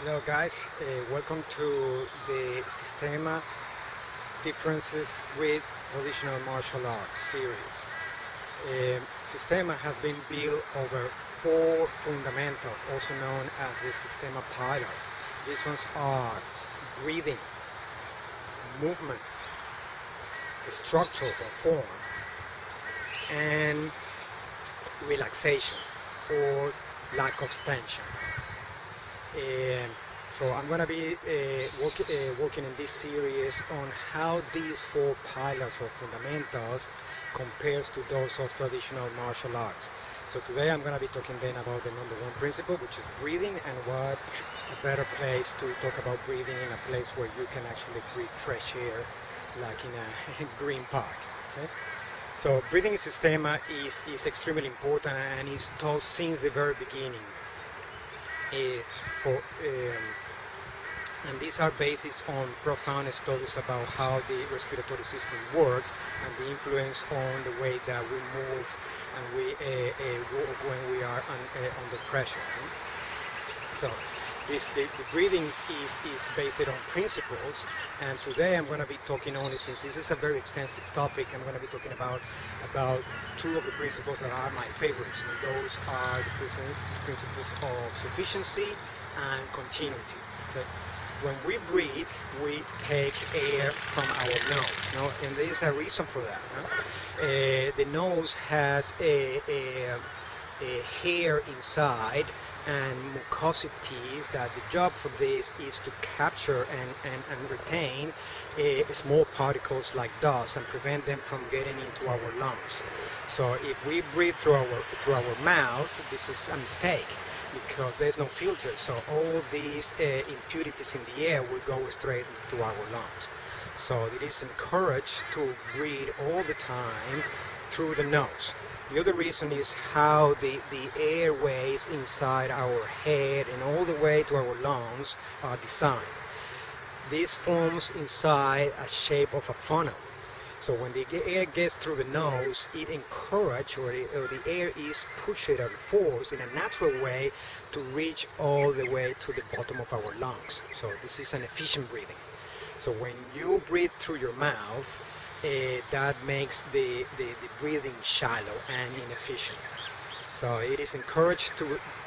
Hello guys, welcome to the Systema Differences with Traditional Martial Arts series. Systema has been built over four fundamentals, also known as the Systema pillars. These ones are breathing, movement, structure or form, and relaxation or lack of tension. So I'm going to be working in this series on how these four pillars or fundamentals compares to those of traditional martial arts. So today I'm going to be talking then about the number one principle, which is breathing, and what a better place to talk about breathing in a place where you can actually breathe fresh air, like in a green park. Okay? So breathing in Systema is extremely important and is taught since the very beginning. And these are based on profound studies about how the respiratory system works and the influence on the way that we move and we walk when we are under pressure. So the breathing is based on principles, and today I'm going to be talking only, since this is a very extensive topic, I'm going to be talking about two of the principles that are my favorites, and those are the principles of sufficiency and continuity. Okay? When we breathe, we take air from our nose, no? And there is a reason for that. No? The nose has a hair inside and mucosity, that the job for this is to capture and retain small particles like dust and prevent them from getting into our lungs. So if we breathe through our mouth, this is a mistake, because there's no filter, so all these impurities in the air will go straight to our lungs. So it is encouraged to breathe all the time through the nose. The other reason is how the airways inside our head and all the way to our lungs are designed. This forms inside a shape of a funnel. So when the air gets through the nose, it encourages, or the air is pushed or forced in a natural way to reach all the way to the bottom of our lungs. So this is an efficient breathing. So when you breathe through your mouth, that makes the breathing shallow and inefficient. So it is encouraged to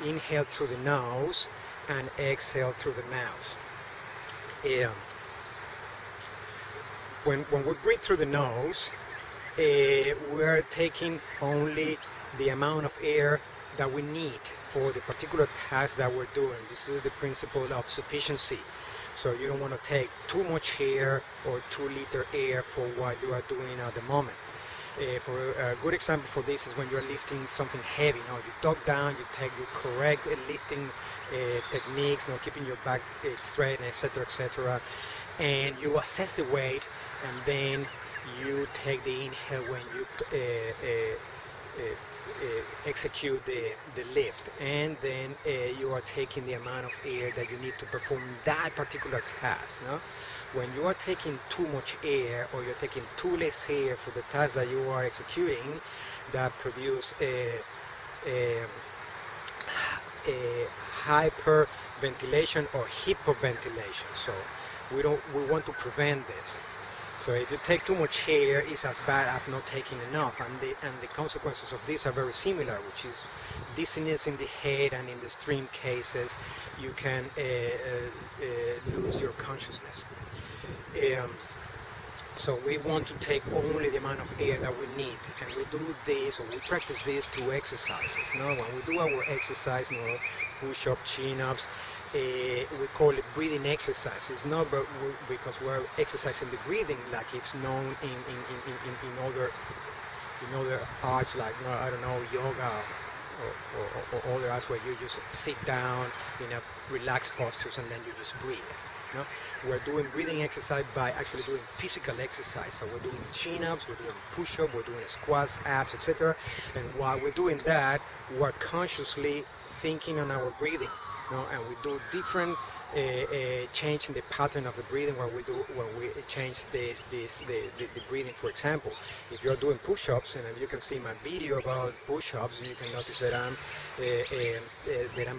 inhale through the nose and exhale through the mouth. When we breathe through the nose, we're taking only the amount of air that we need for the particular task that we're doing. This is the principle of sufficiency. So you don't want to take too much air or 2 liter air for what you are doing at the moment. For a good example for this is when you're lifting something heavy. You duck down, you take your correct lifting techniques, keeping your back straight, etc., etc., and you assess the weight, and then you take the inhale when you execute the lift, and then you are taking the amount of air that you need to perform that particular task. When you are taking too much air, or you're taking too less air for the task that you are executing, that produce a hyperventilation or hypoventilation. So we want to prevent this. So if you take too much air, it's as bad as not taking enough, and the consequences of this are very similar, which is dizziness in the head, and in the extreme cases you can lose your consciousness. So we want to take only the amount of air that we need, and we do this, or we practice this through exercises. When we do our exercise, push-up, chin-ups, we call it breathing exercise. It's not because we're exercising the breathing like it's known in other arts, like yoga or other arts, where you just sit down in a relaxed posture and then you just breathe. We're doing breathing exercise by actually doing physical exercise. So we're doing chin-ups, we're doing push-up, we're doing squats, abs, etc. And while we're doing that, we're consciously thinking on our breathing. And we do different changing the pattern of the breathing when we change the breathing. For example, if you're doing push-ups, and you can see my video about push-ups, you can notice that I'm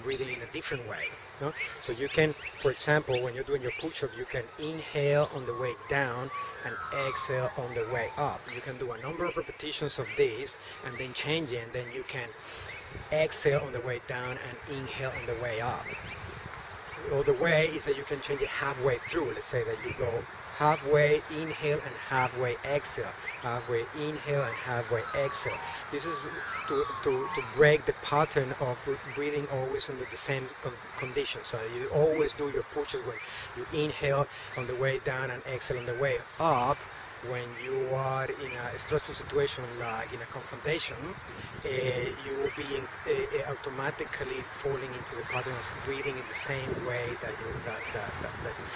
breathing in a different way. No? So you can, for example, when you're doing your push-up, you can inhale on the way down and exhale on the way up. You can do a number of repetitions of this and then change it, and then you can exhale on the way down and inhale on the way up. So the way is that you can change it halfway through. Let's say that you go halfway inhale and halfway exhale, halfway inhale and halfway exhale. This is to break the pattern of breathing always under the same condition. So you always do your pushes when you inhale on the way down and exhale on the way up. When you are in a stressful situation like in a confrontation, you will be automatically falling into the pattern of breathing in the same way that you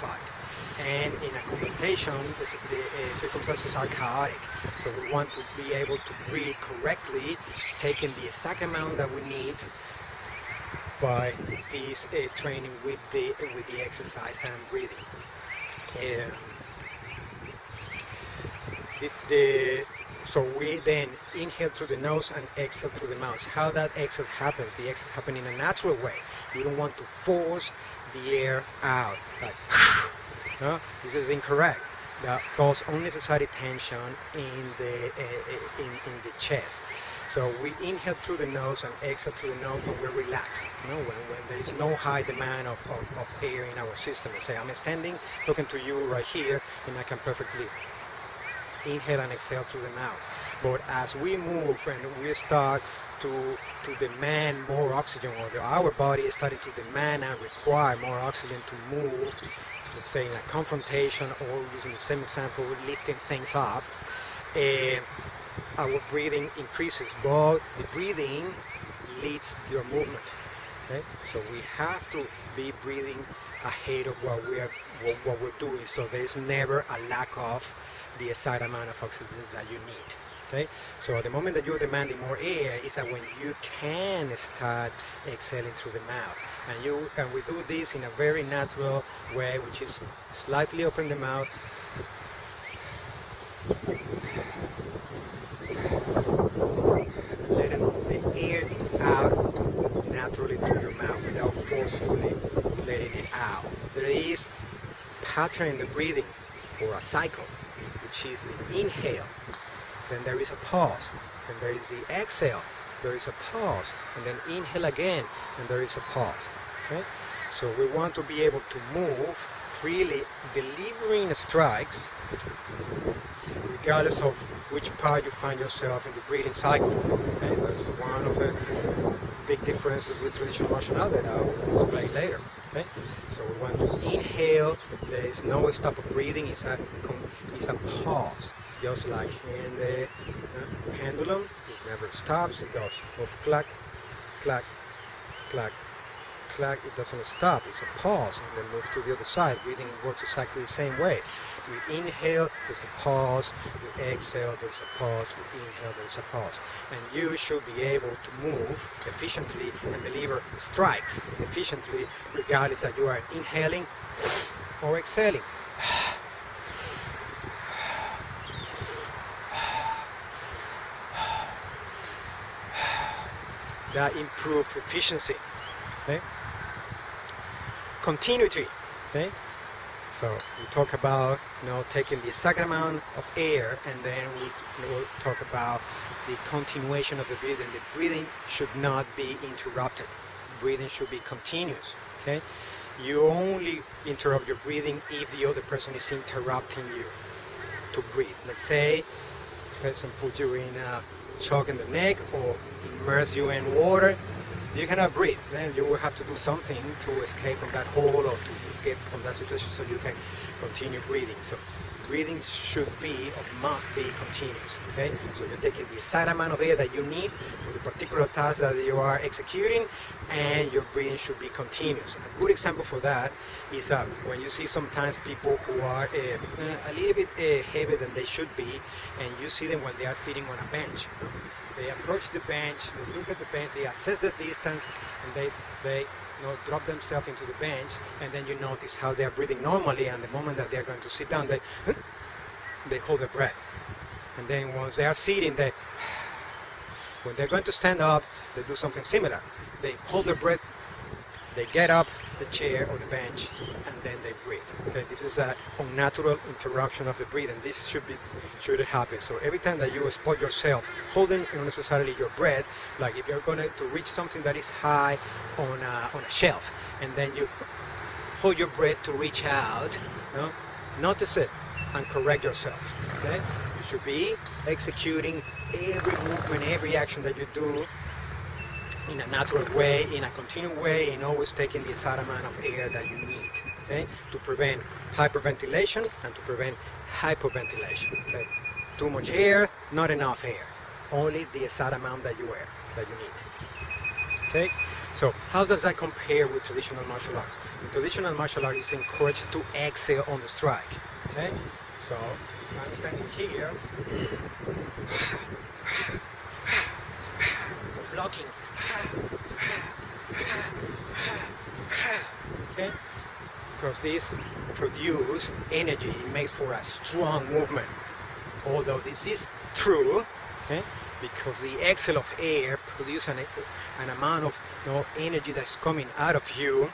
fight. And in a confrontation, the circumstances are chaotic. So we want to be able to breathe correctly, taking the exact amount that we need by this training with the exercise and breathing. So we then inhale through the nose and exhale through the mouth. How that exhale happens? The exhale happens in a natural way. You don't want to force the air out. Like, no, this is incorrect. That causes unnecessary tension in the chest. So we inhale through the nose and exhale through the nose when we're relaxed. You know, when there is no high demand of air in our system. Let's say I'm standing talking to you right here, and I can perfectly inhale and exhale through the mouth. But as we move and we start to demand more oxygen, or our body is starting to demand and require more oxygen to move, let's say in a confrontation, or using the same example, lifting things up, our breathing increases, but the breathing leads your movement. Okay? So we have to be breathing ahead of what we're doing, so there's never a lack of the exact amount of oxygen that you need. Okay? So at the moment that you're demanding more air is that when you can start exhaling through the mouth. And we do this in a very natural way, which is slightly open the mouth, letting the air out naturally through your mouth without forcefully letting it out. There is a pattern in the breathing, or a cycle, which is the inhale, then there is a pause, then there is the exhale, there is a pause, and then inhale again, and there is a pause. Okay? So we want to be able to move freely, delivering strikes, regardless of which part you find yourself in the breathing cycle. Okay? That's one of the big differences with traditional martial art that I will explain later. Okay? So we want to inhale, there is no stop of breathing, it's a pause, just like in the pendulum. It never stops, it goes clack, clack, clack, clack, it doesn't stop, it's a pause, and then move to the other side. Breathing works exactly the same way. We inhale, there's a pause, we exhale, there's a pause, we inhale, there's a pause. And you should be able to move efficiently and deliver strikes efficiently, regardless that you are inhaling or exhaling. That improves efficiency. Okay? Continuity. Okay? So we talk about taking the exact amount of air, and then we'll talk about the continuation of the breathing. The breathing should not be interrupted. Breathing should be continuous. Okay? You only interrupt your breathing if the other person is interrupting you to breathe. Let's say the person put you in a choke in the neck or immerse you in water. You cannot breathe. Then you will have to do something to escape from that hole or to escape from that situation so you can continue breathing. So breathing should be or must be continuous. Okay? So you're taking the exact amount of air that you need for the particular task that you are executing, and your breathing should be continuous. A good example for that is when you see sometimes people who are a little bit heavier than they should be, and you see them when they are sitting on a bench. They approach the bench, they look at the bench, they assess the distance, and they drop themselves into the bench, and then you notice how they are breathing normally, and the moment that they are going to sit down, they hold their breath. And then once they are sitting, when they're going to stand up, they do something similar. They hold their breath, they get up the chair or the bench, and then they breathe. Okay, this is a unnatural interruption of the breathing. This shouldn't happen. So every time that you spot yourself holding unnecessarily your breath, like if you're going to reach something that is high on a shelf, and then you hold your breath to reach out, notice it and correct yourself. Okay, you should be executing every movement, every action that you do in a natural way, in a continuous way, and always taking the exact amount of air that you need, okay, to prevent hyperventilation and to prevent hypoventilation. Okay? Too much air, not enough air, only the exact amount that you need. Okay, so how does that compare with traditional martial arts? In traditional martial arts, it's encouraged to exhale on the strike. Okay, so I'm standing here, blocking. Okay, because this produces energy, it makes for a strong movement. Although this is true, okay, because the exhale of air produces an amount of energy that's coming out of you.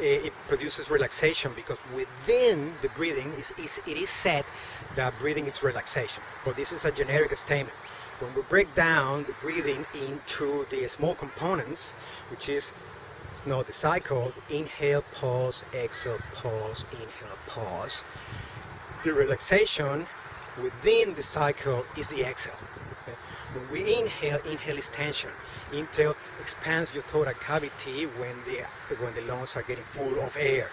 It produces relaxation, because within the breathing it is said that breathing is relaxation. But this is a generic statement. When we break down the breathing into the small components, which is the cycle, inhale, pause, exhale, pause, inhale, pause. The relaxation within the cycle is the exhale. Okay? When we inhale is tension. Inhale expands your thoracic cavity when the lungs are getting full of air.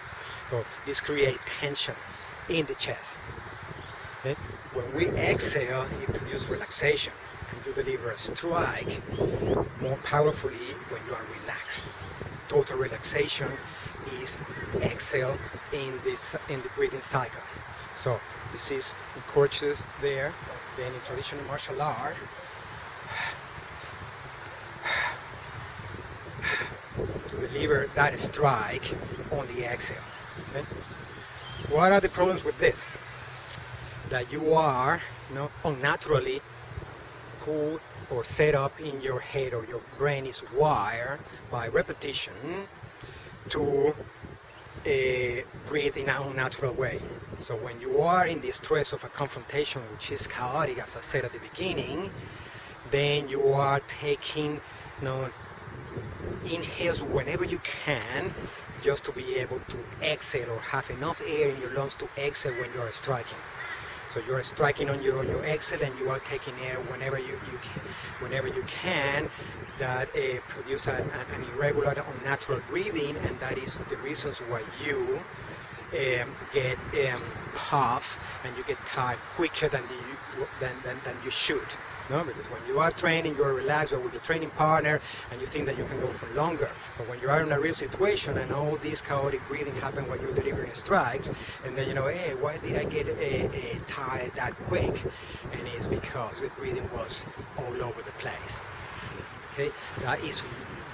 So this creates tension in the chest. Okay? When we exhale, it produces relaxation. You deliver a strike more powerfully when you are relaxed. Total relaxation is exhale in the breathing cycle. So this is encourages there. Then in traditional martial art, to deliver that strike on the exhale. Okay? What are the problems with this? That you are unnaturally put or set up in your head, or your brain is wired by repetition to breathe in an unnatural way. So when you are in the stress of a confrontation, which is chaotic, as I said at the beginning, then you are taking inhales whenever you can, just to be able to exhale, or have enough air in your lungs to exhale when you are striking. So you are striking on your exhale, and you are taking air whenever you can. That produce an irregular, unnatural breathing, and that is the reasons why you get puff and you get tired quicker than you should. No, because when you are training, you are relaxed, or with your training partner, and you think that you can go for longer. But when you are in a real situation, and all this chaotic breathing happen when you're delivering strikes, and then hey, why did I get tired that quick? And it's because the breathing was all over the place. Okay, that is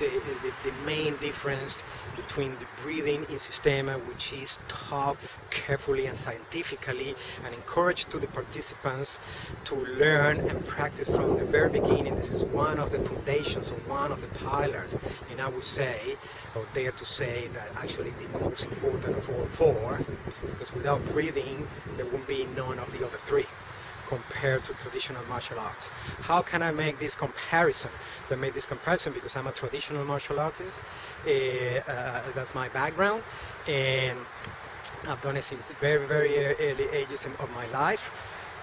the main difference between the breathing in Systema, which is taught carefully and scientifically, and encouraged to the participants to learn and practice from the very beginning. This is one of the foundations, or one of the pillars, and I would say, or dare to say, that actually the most important of all four, because without breathing there won't be none of the other three compared to traditional martial arts. How can I make this comparison? I made this comparison because I'm a traditional martial artist. That's my background, and I've done it since the very, very early ages of my life,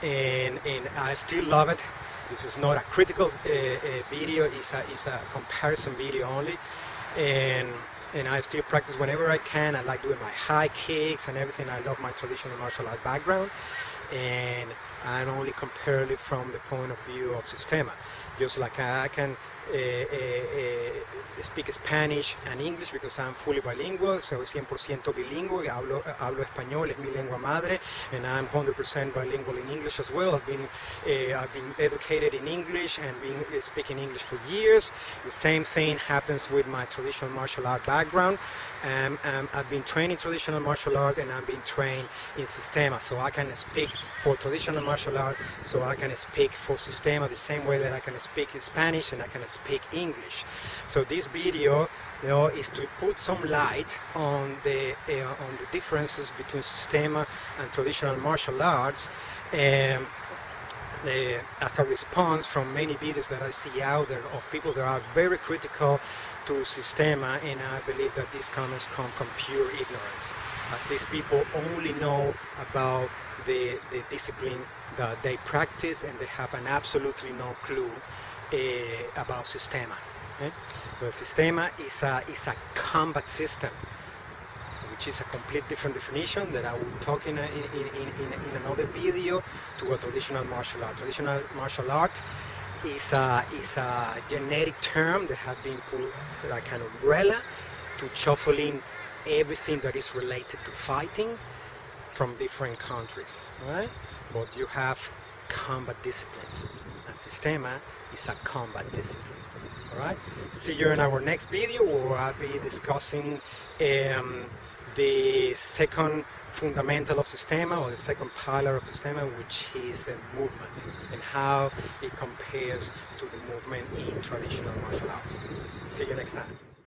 and I still love it. This is not a critical video, it's a comparison video only, and I still practice whenever I can. I like doing my high kicks and everything. I love my traditional martial art background, and I only compare it from the point of view of Systema. Just like I can speak Spanish and English because I'm fully bilingual, so 100% bilingüe, hablo español, es mi lengua madre, and I'm 100% bilingual in English as well. I've been educated in English and been speaking English for years. The same thing happens with my traditional martial art background. I've been trained in traditional martial arts and I've been trained in Systema, so I can speak for traditional martial art, so I can speak for Systema the same way that I can speak Spanish and I can speak English. So this video, is to put some light on the differences between Systema and traditional martial arts. As a response from many videos that I see out there of people that are very critical to Systema, and I believe that these comments come from pure ignorance, as these people only know about the discipline that they practice and they have an absolutely no clue about Systema. Okay? The Systema is a combat system, which is a complete different definition that I will talk in another video to a traditional martial art. Traditional martial art is a generic term that has been put like an umbrella to shuffling everything that is related to fighting from different countries, right? But you have combat disciplines, and Systema is a combat discipline. All right. See you in our next video, where I'll be discussing the second fundamental of Systema, or the second pillar of Systema, which is movement, and how it compares to the movement in traditional martial arts. See you next time.